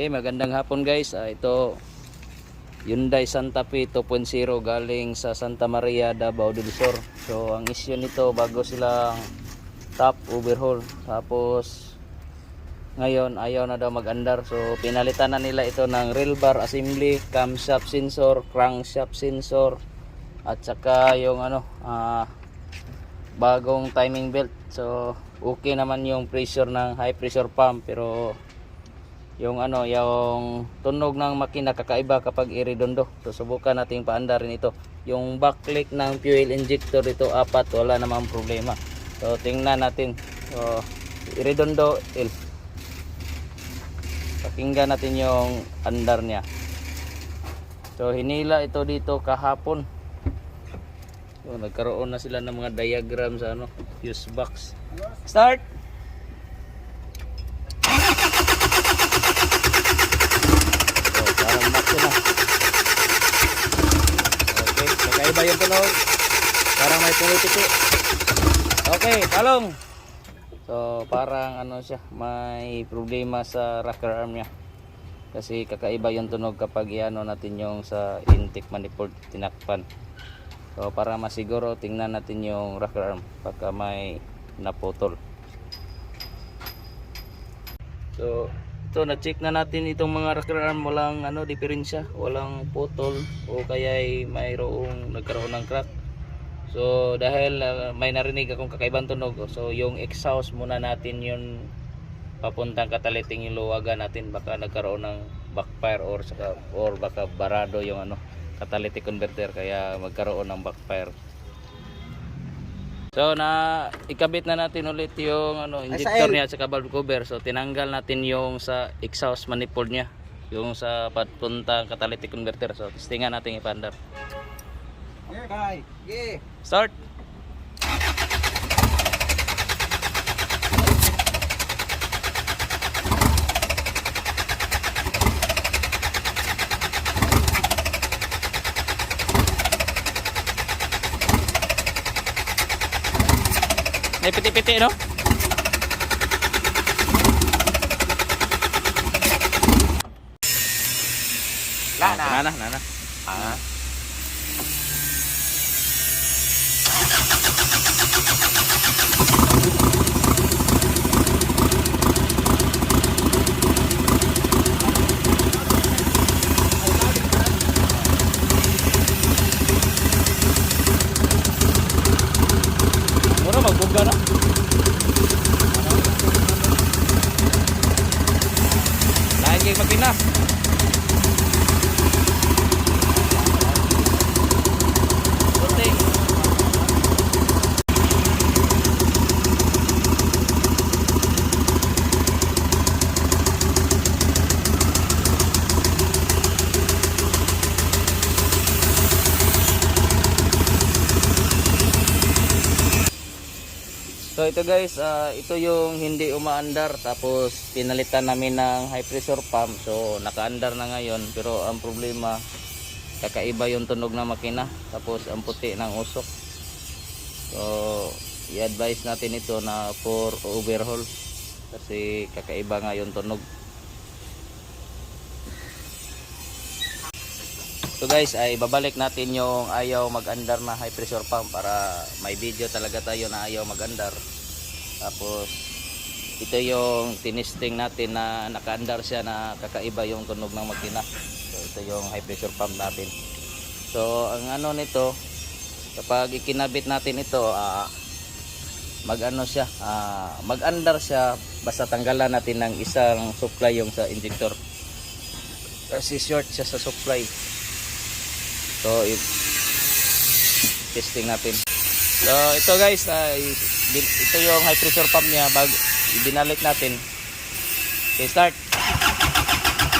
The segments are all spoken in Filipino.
Okay, magandang hapon guys. Ito Hyundai Santa Fe 2.0 galing sa Santa Maria, Davao del Sur. So ang issue nito, bago silang top overhaul, tapos ngayon ayaw na daw mag-andar. So pinalitan na nila ito ng rail bar assembly, camshaft sensor, crankshaft sensor, at saka yung bagong timing belt. So okay naman yung pressure ng high pressure pump, pero yung yung tunog ng makina kakaiba kapag iredondo. So subukan nating paandarin ito. Yung backlight ng fuel injector ito 4, wala namang problema. So tingnan natin. So iredondo, pakinggan natin yung andar niya. So hinila ito dito kahapon. So nagkaroon na sila ng mga diagram sa fuse box. Start. Okay, kakaiba yung tunog. Parang may pumipiti. Okay, talong. So parang siya, may problema sa rocker arm niya. Kasi kakaiba yung tunog kapag natin yung sa intake manifold tinakpan. So para masiguro, tingnan natin yung rocker arm baka may naputol. So ito, na-check na natin itong mga rocker arm, walang diferensya, walang putol o kaya ay mayroong nagkaroon ng crack. So dahil may narinig akong kakaibang tunog, so yung exhaust muna natin yun papuntang kataliting, yung luwagan natin, baka nagkaroon ng backfire or baka barado yung catalytic converter kaya magkaroon ng backfire. So ikabit na natin ulit yung injector niya at saka valve cover. So tinanggal natin yung sa exhaust manifold niya, yung sa papuntang catalytic converter. So testingan natin ipandar. Okay, yeah. Start. May piti-piti, no? Nana. Mura magbuga na. Lagi makina. So ito guys, ito yung hindi umaandar, tapos pinalitan namin ng high pressure pump. So nakaandar na ngayon, pero ang problema, kakaiba yung tunog ng makina, tapos ang puti ng usok. So i-advise natin ito na for overhaul kasi kakaiba nga yung tunog. So guys, ay babalik natin yung ayaw mag-andar na high pressure pump para may video talaga tayo na ayaw mag-andar. Tapos ito yung tinesting natin na naka-andar siya, na kakaiba yung tunog ng makina. So ito yung high pressure pump natin. So ang nito, kapag ikinabit natin ito, mag-andar siya basta tanggalan natin ng isang supply yung sa injector. Kasi short siya sa supply. So testing natin. So ito guys, ito yung high pressure pump niya, ibinalik natin. Okay, start.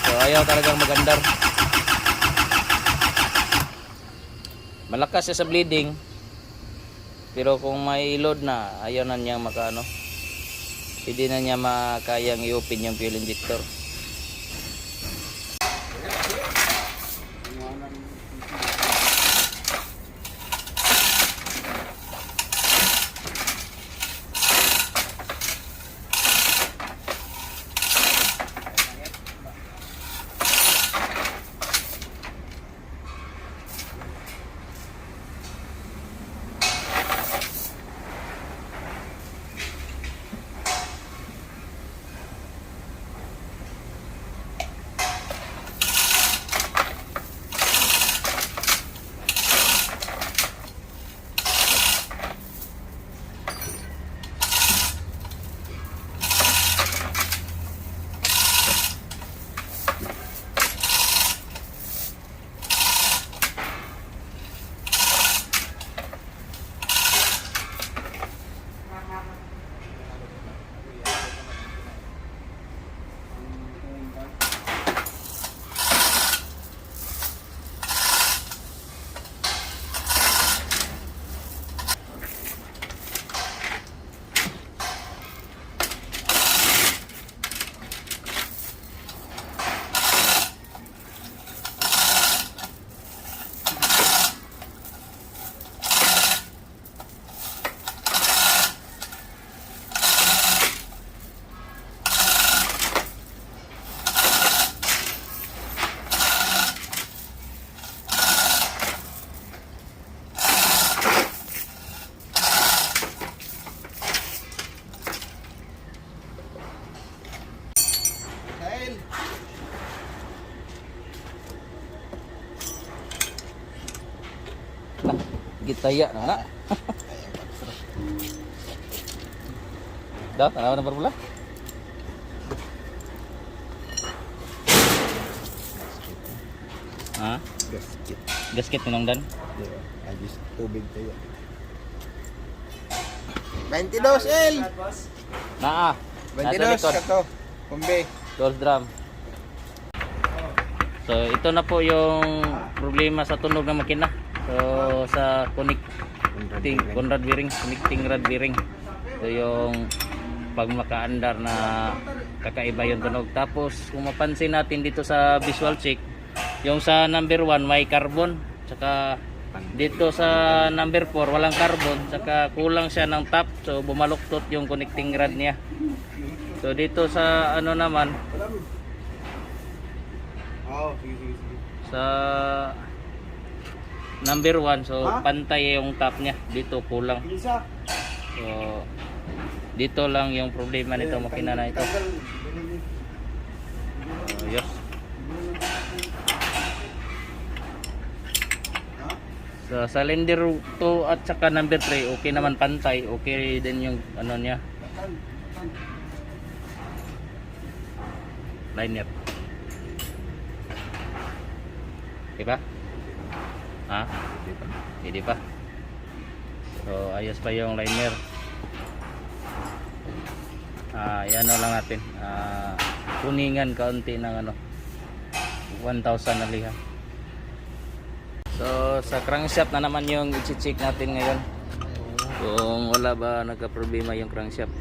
So ayaw talagang magandar. Malakas siya sa bleeding, pero kung may load na, ayaw na niya hindi na niya makayang i-open yung fuel injector. gitaya na na. Dah, tanawan na pula. Ha? Gasket. Gasket pinongdan. Agis tubig tayo. 22 L. Naa. Nasa 22 likod. kato. Kumbe. 12 drum. So ito na po yung problema sa tunog ng makina. So sa Conrad bearing, connecting rod bearing. So yung pag makaandar na kakaiba yung tunog. Tapos kung mapansin natin dito sa visual check, yung sa number 1 may carbon, tsaka dito sa number 4 walang carbon, tsaka kulang siya ng top, so bumaluktot yung connecting rod niya. So dito sa ano naman, sa number 1, so pantay yung top niya, dito kulang. So dito lang yung problema nito makina na ito. Yes. So, sa cylinder 2 at saka number 3 okay naman, pantay, okay din yung ano niya, liner. Diba? Ha? Hindi pa. So ayos pa yung liner. Yan lang natin, kuningan kaunti ng ano 1,000 na liha. So sa crankshaft na naman yung i-check natin ngayon kung wala ba nagka-problema yung crankshaft.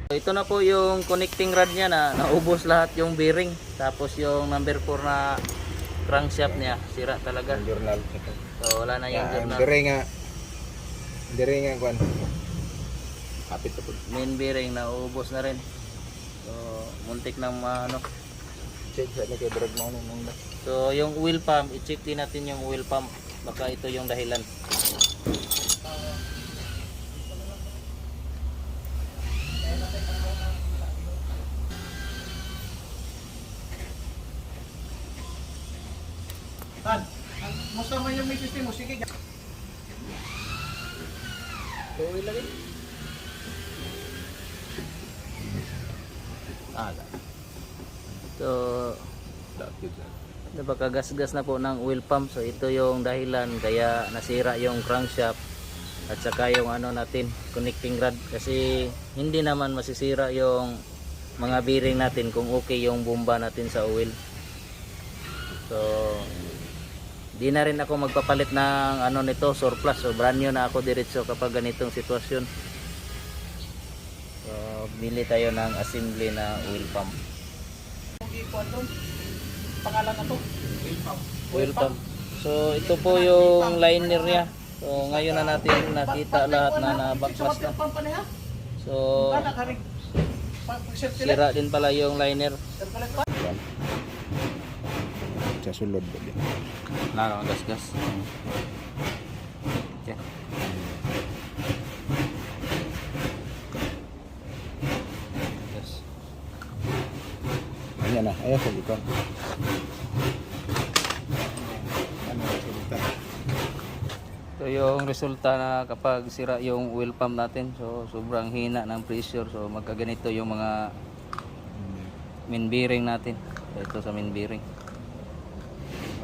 So ito na po yung connecting rod niya, na naubos lahat yung bearing. Tapos yung number 4 na crankshaft niya sira talaga. Journal. So wala na yung journal. Dire nga kwan. Kapit po. Main bearing naubos na rin. So muntik nang ano. Check sa ni kay drag mo nung. So yung oil pump, i-check din natin yung oil pump, baka ito yung dahilan. Tan, musta man yung may system mo? Sige. Oil lagi. So napakagasgas na po ng oil pump. So ito yung dahilan kaya nasira yung crankshaft at saka yung ano natin, connecting rod, kasi hindi naman masisira yung mga bearing natin kung okay yung bomba natin sa oil. So di na rin ako magpapalit ng ano nito, surplus. So brand new na ako diretso kapag ganitong sitwasyon. So bili tayo ng assembly na oil pump. Pangalan na to. Oil pump. So ito po yung liner niya. So ngayon na natin nakita lahat na nabaklas na. So sira din pala yung liner. Sa sulod ba din? Laro gas-gas. Okay. Yes. Ayan na, ayan sa likod. Ano resulta? So yung resulta na kapag sira yung oil pump natin, so sobrang hina ng pressure, so magkaganito yung mga main bearing natin. So ito sa main bearing.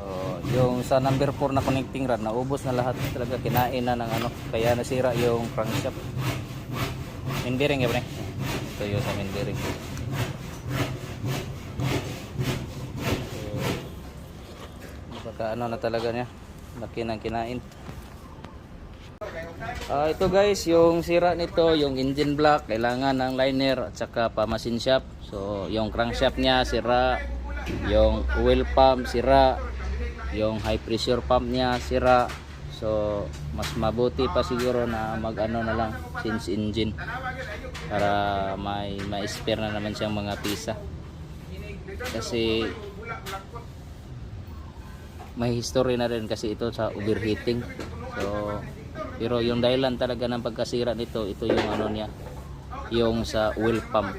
So yung sa number 4 na connecting rod, naubos na lahat talaga, kinain na ng ano, kaya nasira yung crankshaft. Main bearing ya pre. Ito yung sa main bearing. Baka ano na talaga niya, laki ng kinain. Ito guys, yung sira nito, yung engine block, kailangan ng liner at saka pa machine shop. So yung crankshaft niya sira, yung oil pump sira, yung high pressure pump niya sira. So mas mabuti pa siguro na mag ano na lang, change engine para may spare na naman siyang mga pisa. Kasi may history na rin kasi ito sa overheating. So pero yung dahilan talaga ng pagkasira nito, ito yung ano niya, yung sa oil pump.